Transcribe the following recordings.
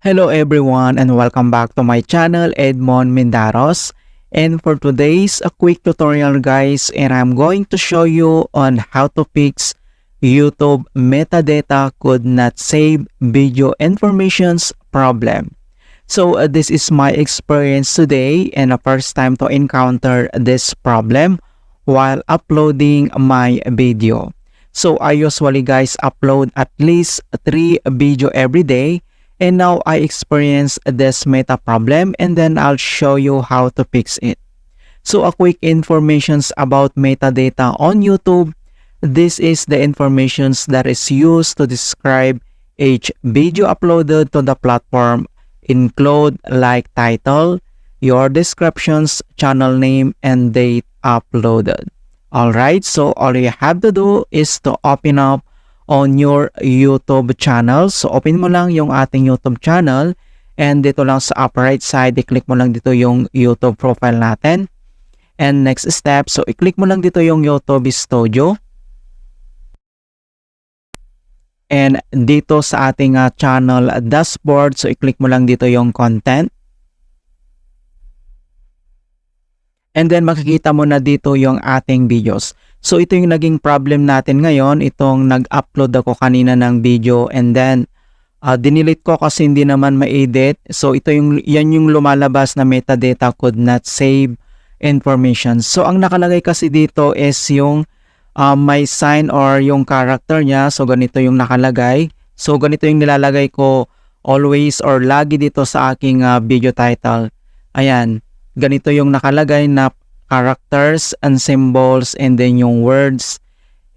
Hello everyone and welcome back to my channel Edmond Mendaros, and for today's a quick tutorial guys, and I'm going to show you on how to fix YouTube metadata could not save video informations problem. So this is my experience today and the first time to encounter this problem while uploading my video. So I usually guys upload at least 3 video every day, and now I experience this meta problem, and then I'll show you how to fix it. So a quick informations about metadata on YouTube. This is the informations that is used to describe each video uploaded to the platform, include like title, your descriptions, channel name, and date uploaded. Alright, so all you have to do is to open up on your YouTube channel. So open mo lang yung ating YouTube channel, and dito lang sa upper right side, i-click mo lang dito yung YouTube profile natin. And next step, so i-click mo lang dito yung YouTube Studio. And dito sa ating channel dashboard, so i-click mo lang dito yung content. And then makikita mo na dito yung ating videos. So ito yung naging problem natin ngayon, itong nag-upload ako kanina ng video, and then dinilit ko kasi hindi naman ma-edit. So ito yan yung lumalabas na metadata could not save information. So ang nakalagay kasi dito is yung may sign or yung character niya. So ganito yung nakalagay. So ganito yung nilalagay ko always or lagi dito sa aking video title. Ayan. Ganito yung nakalagay na characters and symbols, and then yung words.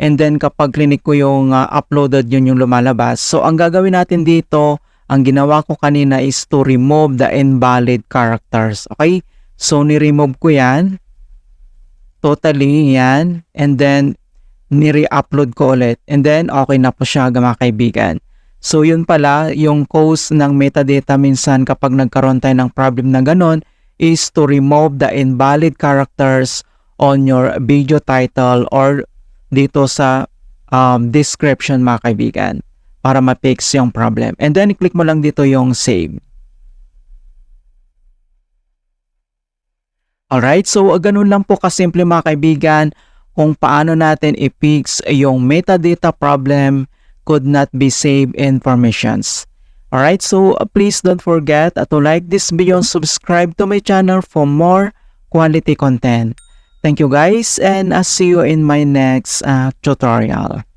And then kapag clinic ko yung uploaded, yun yung lumalabas. So ang gagawin natin dito, ang ginawa ko kanina is to remove the invalid characters. Okay? So ni-remove ko yan. Totally yan. And then ni-re-upload ko ulit. And then okay na po siya mga kaibigan. So yun pala, yung cause ng metadata minsan kapag nagkaroon tayo ng problem na ganon, is to remove the invalid characters on your video title or dito sa description mga kaibigan para ma-fix yung problem. And then i-click mo lang dito yung save. Alright, so ganun lang po kasimple mga kaibigan kung paano natin i-fix yung metadata problem could not be saved informations. Alright, so please don't forget to like this video and subscribe to my channel for more quality content. Thank you guys, and I'll see you in my next tutorial.